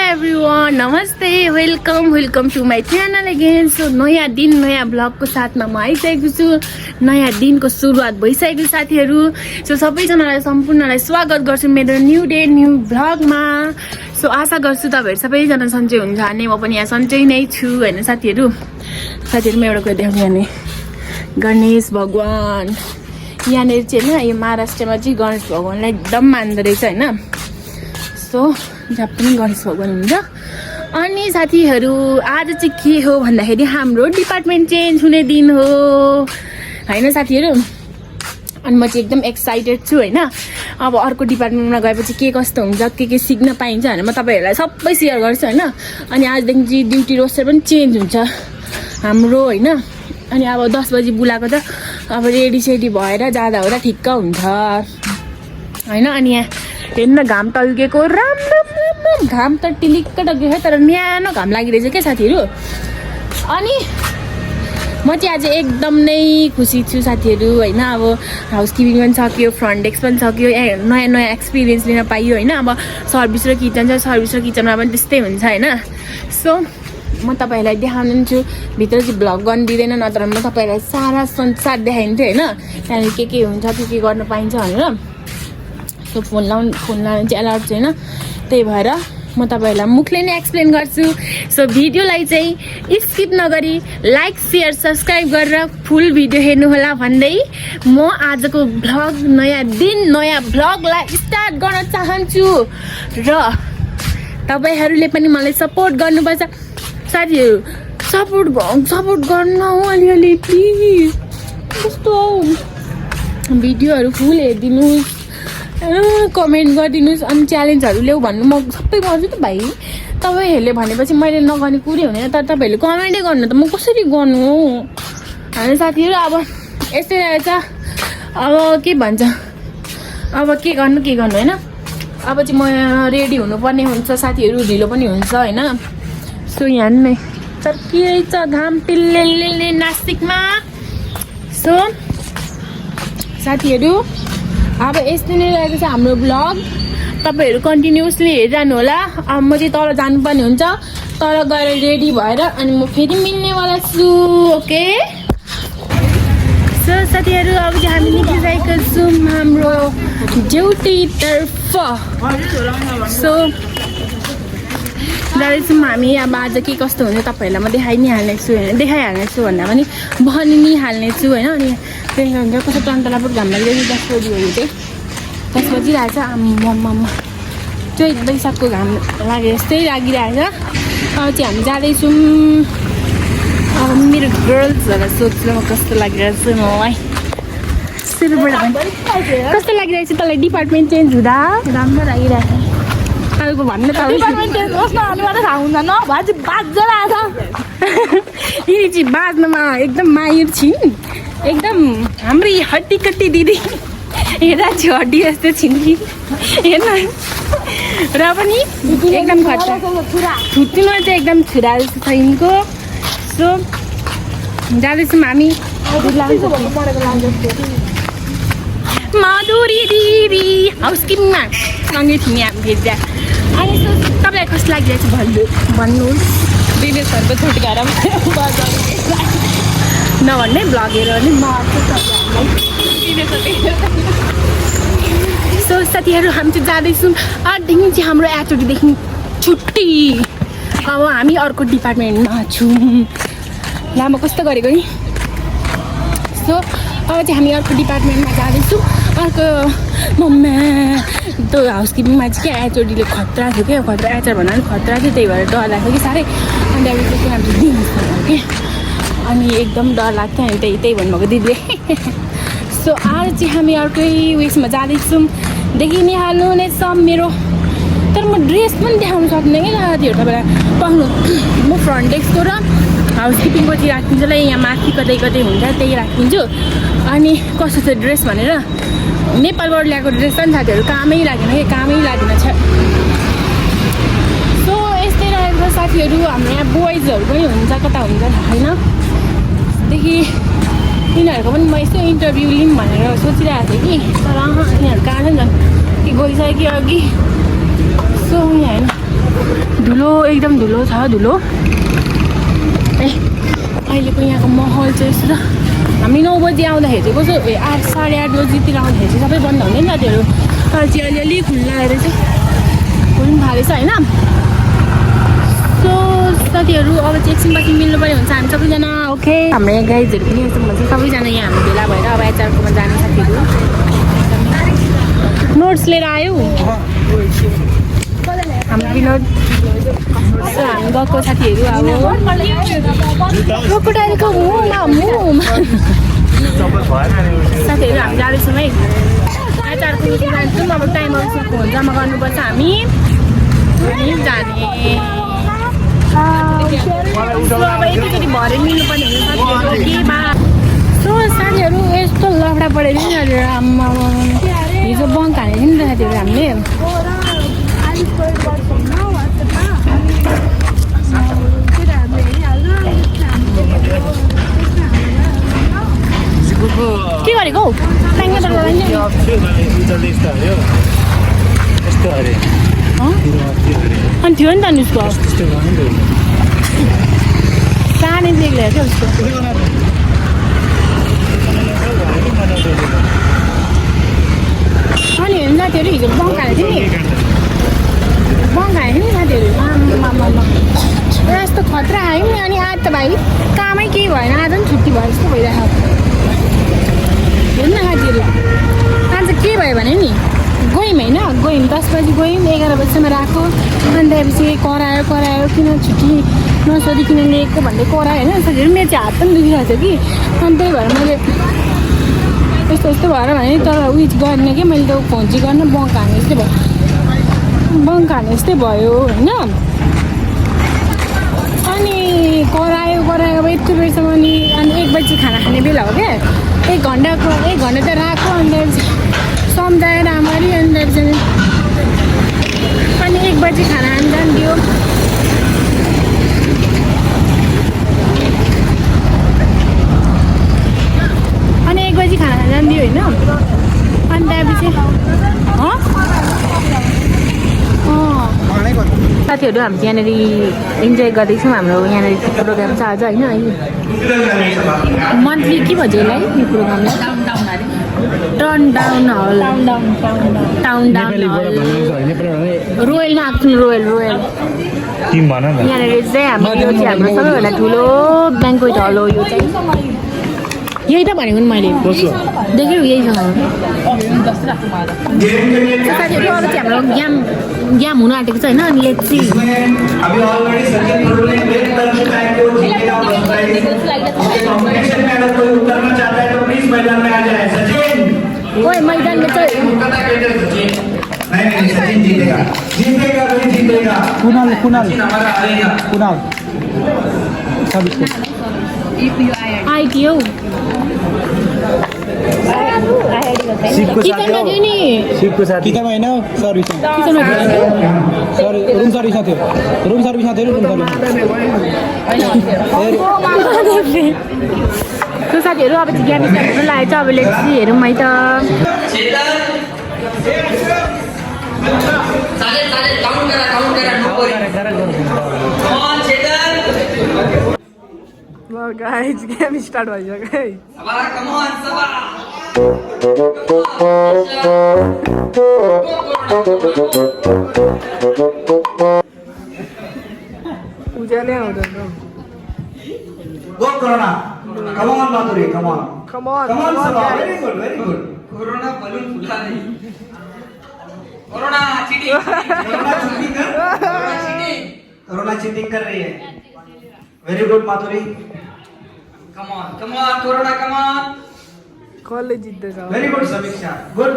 Everyone नमस्ते welcome to my channel again. So नयाँ दिन नयाँ ब्लगको साथमा म आइसकेको छु। नयाँ दिनको सुरुवात भइसकेको साथीहरू। सो सबैजनालाई सम्पूर्णलाई स्वागत गर्छु मेरो न्यू डे न्यू ब्लगमा। सो आशा गर्छु तपाईँहरू सबैजना सन्चै हुन्छ अनि म पनि यहाँ सन्चै नै छु होइन साथीहरू। म एउटा कुरा देखाउने भने गणेश भगवान यहाँनिर चाहिँ होइन यो महाराष्ट्रमा चाहिँ गणेश भगवानलाई एकदम मान्दो रहेछ होइन। सो जहाँ पनि गणेश भगवान हुन्छ। अनि साथीहरू आज चाहिँ के हो भन्दाखेरि हाम्रो डिपार्टमेन्ट चेन्ज हुने दिन हो होइन साथीहरू। अनि म चाहिँ एकदम एक्साइटेड छु होइन। अब अर्को डिपार्टमेन्टमा गएपछि के कस्तो हुन्छ के सिक्न पाइन्छ भनेर म तपाईँहरूलाई सबै सेयर गर्छु होइन। अनि आजदेखि चाहिँ ड्युटी रोस्टर पनि चेन्ज हुन्छ हाम्रो होइन। अनि अब 10 बजी बोलाएको त अब रेडी भएर जाँदा हुँदा ठिक्क हुन्छ होइन। अनि यहाँ हेर्नु न घाम टल्केको राम घाम त टिलिक्क टल्केको तर न्यानो घाम लागिरहेछ क्या साथीहरू। अनि म चाहिँ आज एकदम नै खुसी छु साथीहरू होइन। अब हाउसकिपिङ पनि सक्यो, फ्रन्ट डेस्क पनि सक्यो, नयाँ एक्सपिरियन्स लिन पाइयो होइन। अब सर्भिस र किचनमा पनि त्यस्तै हुन्छ होइन। सो म तपाईँहरूलाई देखाउन्छु भित्र चाहिँ भ्लग गर्नु दिँदैन नत्र म तपाईँहरूलाई सारा संसार देखाइन्छु होइन। त्यहाँनिर के हुन्छ के गर्न पाइन्छ भनेर। सो फोन लाउनु चाहिँ एलाउड छैन त्यही भएर म तपाईँहरूलाई मुखले नै एक्सप्लेन गर्छु। सो भिडियोलाई चाहिँ स्किप नगरी लाइक सेयर सब्सक्राइब गरेर फुल भिडियो हेर्नुहोला भन्दै म आजको भ्लग नयाँ दिन नयाँ भ्लगलाई स्टार्ट गर्न चाहन्छु र तपाईँहरूले पनि मलाई सपोर्ट गर्नुपर्छ साथीहरू। सपोर्ट गर्न हो अलिअलि प्लिज। कस्तो भिडियोहरू फुल हेरिदिनुहोस्, कमेन्ट गरिदिनुहोस्। अनि च्यालेन्जहरू ल्याऊ भन्नु म सबै गर्छु त भाइ। तपाईँहरूले भनेपछि मैले नगर्ने कुरै हुँदैन तर तपाईँहरूले कमेन्टै गर्नु त म कसरी गर्नु हो होइन साथीहरू। अब यस्तै रहेछ अब के भन्छ अब के गर्नु होइन। अब चाहिँ म रेडी हुनुपर्ने हुन्छ साथीहरू, ढिलो पनि हुन्छ होइन। सो यहाँ नै चर्किरहेछ घाम पिल्ले नासिकमा। सो साथीहरू अब यस्तै नै रहेको छ हाम्रो ब्लग। तपाईँहरू कन्टिन्युसली हेरिरहनु होला। अब म चाहिँ तल जानुपर्ने हुन्छ, तल गएर रेडी भएर अनि म फेरि मिल्नेवाला छु ओके। सो साथीहरू अब चाहिँ हामी निस्किरहेको छौँ हाम्रो ड्युटीतर्फ। सो जाँदैछौँ हामी। अब आज के कस्तो हुन्छ तपाईँहरूलाई म देखाइहाल्नेछु भन्दा पनि भनि नै हाल्नेछु होइन। अनि त्यही हुन्छ कस्तो टन्टलापुर घाम लागिरहेको 10 बजीहरू चाहिँ 10 बजिरहेछ। आम्मामा चैत घाम लागे जस्तै लागिरहेछ। अब चाहिँ हामी जाँदैछौँ। अब मेरो गर्ल्सहरूलाई सोध्छु म कस्तो लागिरहेछ मलाई। कस्तो लागिरहेछ तँलाई डिपार्टमेन्ट चेन्ज हुँदा? राम्रो लागिरहेछ तपाईँको भन्नु त। डिपार्टमेन्ट चेन्ज होस् न अनि मात्रै थाहा हुन्छ न भाइ बाज्दै रहेछ। यी चाहिँ बाज्नमा एकदम माहिर छिन् एकदम हाम्रै हड्डीकट्टी दिदी हेर्दा चाहिँ हड्डी जस्तो छिन् कि हेर्न। र पनि एकदम खतरा छुट्टीमा चाहिँ एकदम छुरा जस्तो छ यिनको। सो जाँदैछौँ हामी माधुरी दिदी हाउसकिपिङमा सँगै थियौँ हामी भेट्दा। अनि सो तपाईँलाई कस्तो लागिरहेछ भन्नुहोस्। दिनेशहरूको छुट्काएर नभन्ने भ्लग हेरेर नि सो साथीहरू हामी चाहिँ जाँदैछौँ। आजदेखि चाहिँ हाम्रो एचओडीदेखि छुट्टी। अब हामी अर्को डिपार्टमेन्टमा छौँ। ल म कस्तो गरेको नि। सो अब चाहिँ हामी अर्को डिपार्टमेन्टमा जाँदैछौँ। अर्को मम्मा त्यो हाउसकिपिङमा चाहिँ क्या एचओडीले खतरा थियो क्या खतरा एचआर भन्दा पनि खतरा थियो त्यही भएर डर लाग्थ्यो कि साह्रै। अनि अब चाहिँ हाम्रो दिनुहोस् कि अनि एकदम डर लाग्थ्यो अनि त्यही भन्नुभएको दिदीले। सो आज चाहिँ हामी अर्कै उयसमा जाँदैछौँ। देखि नै हाल्नुहुनेछ मेरो तर म ड्रेस पनि देखाउनु सक्दिनँ कि साथीहरू तपाईँलाई। पाउनु म फ्रन्ट डेस्कको र हाउसकिपिङको चाहिँ राखिदिन्छु ल। यहाँ माथि कतै हुन्छ त्यही राखिदिन्छु। अनि कस्तो छ ड्रेस भनेर नेपालबाट ल्याएको ड्रेस पनि साथीहरू कामै लागेन कि छ। सो यस्तै रहेको छ साथीहरू। हाम्रो यहाँ बोइजहरू पनि हुन्छ कता हुन्छ थाहा छैन। देखि तिनीहरूको पनि म यस्तो इन्टरभ्यू लिऊँ भनेर सोचिरहेको थिएँ कि तर यिनीहरू कहाँ छन् झन् कि गइसक्यो अघि। सो यहाँ होइन धुलो एकदम धुलो छ धुलो ए अहिलेको यहाँको माहौल चाहिँ यस्तो छ हामी 9 बजी आउँदाखेरि चाहिँ कस्तो 8 साढे 8 बजीतिर आउँदाखेरि चाहिँ सबै बन्द हुँदैन त्योहरू तर चाहिँ अलिअलि खुल्ला आएर चाहिँ खुल्नु थालेछ होइन सो साथीहरू अब चाहिँ एकछिनपछि मिल्नु पर्ने हुन्छ हामी सबैजना ओके हाम्रो यहाँ गाइजहरू पनि यस्तो भन्छ सबैजना यहाँ हामी भेला भएर अब एचआरकोमा जाने साथीहरू नोट्स लिएर आयो हाम्रो विनोद हामी गएको साथीहरू अब क्रोकोडाइलको साथीहरू हामी जाँदैछौँ है एचआरको जान्छौँ अब टाइमहरू फोन जम्मा गर्नुपर्छ हामी जाने अब एकैचोटि भरे मिल्नुपर्ने हुन्छ साथीहरू केमा सो साथीहरू यस्तो लफडा परेर नि आम्मा हिजो बङ्क हानेको नि त साथीहरू हामीले के गरेको अनि थियो नि त नि उसको सानै देख्ले क्या उसको अनि हेर्नु साथीहरू हिजो बङ्क हालेको थियो नि बङ्क हालेको नि साथीहरू यस्तो खतरा आयो नि अनि आज त भाइ कामै केही भएन आज पनि छुट्टी भयो जस्तो भइरहेको हेर्नु न साथीहरू आज के भयो भने नि गयौँ होइन गयौँ 10 बजी गयौँ 11 बजीसम्म राख्यो अनि त्यसपछि करायो किन छुट्टी नसोधिकन लिएको भन्दै करायो होइन साथीहरू मेरो चाहिँ हात पनि दुखिरहेको थियो कि अनि त्यही भएर मैले यस्तो भएर भने तर उयो गर्ने कि मैले त फोन चाहिँ गर्न बङ्क हाने जस्तै भयो होइन अनि करायो अब यति बेरसम्म अनि 1 बजी खाना खाने बेला हो क्या 1 घन्टा त राख्यो अनि त्यसपछि सम्झाएर राम्ररी अनि त्यसपछि अनि 1 बजी खाना खानु जान्थ्यो अनि 1 बजी खाना खानु जान्थ्यो होइन अनि त्यसपछि साथीहरू हामी यहाँनिर इन्जोय गर्दैछौँ हाम्रो यहाँनिर प्रोग्राम छ आज होइन मन्थली के भन्छ यसलाई यो प्रोग्रामलाई टाउन डाउन रोयलमा आएको छौँ रोयल यहाँनिर चाहिँ हाम्रो यो चाहिँ हाम्रो सबैभन्दा ठुलो ब्याङ्क्वेट हल हो यो चाहिँ यही त भनेको नि मैले देखेँ यही छ साथीहरू अब चाहिँ हाम्रो गेम हुन आँटेको छ होइन अनि लेट्सी ओए मैदानमा चाहिँ आइटियो किचनमा थियो नि किचनमा होइन रुम सर्भिसमा थियो त्यो साथीहरू अब चाहिँ गेम स्टार्ट लागेको छ अब लेट्सी हेरौँ है त गाइस गेम स्टार्ट भइसक्यो है उज्याले आउँदैन Go Corona. Come on, Madhuri. Come on. Come on, Sabha. guys. Very good. Corona balloon फुला नहीं कोरोना चीटिंग Corona cheating कर रही है. Very good, Madhuri. Come on corona come on कसले जित्दैछ Very good, Samiksha. Good.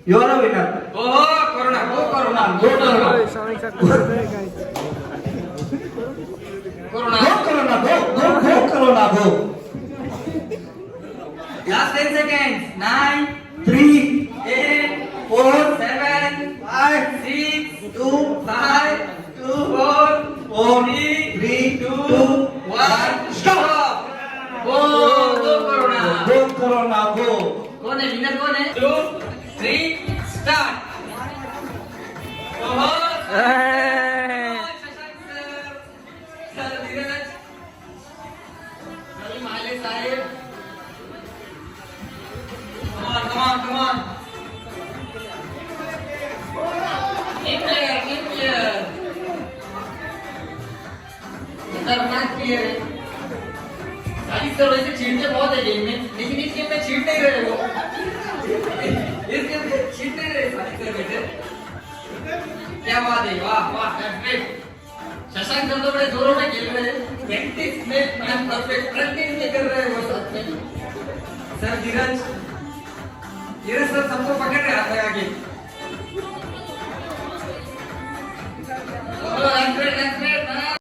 You are a winner. ओहो corona Go Corona. समीक्षा कोर्दै guys corona Go Corona. Go. Last 10 seconds 9 3, 8 4, 7 5, 6 2, 5 2 4 3 2 1 Stop. go corona Go Corona. Go. कौन है winner कौन है 2 3 start ओहो है game में, लेकिन इस game में चीट नहीं रहे वो। इस गेम में चीट नहीं रहे साथी सर बेटे। क्या बात है, वाह वाह, परफेक्ट। शशांक सर तो बड़े जोरों में खेल रहे हैं, प्रैक्टिस में मैम परफेक्ट प्रैक्टिस नहीं कर रहे हैं वो साथ में। सर धीरज सर सबको पकड़ रहे हाथ लगा के।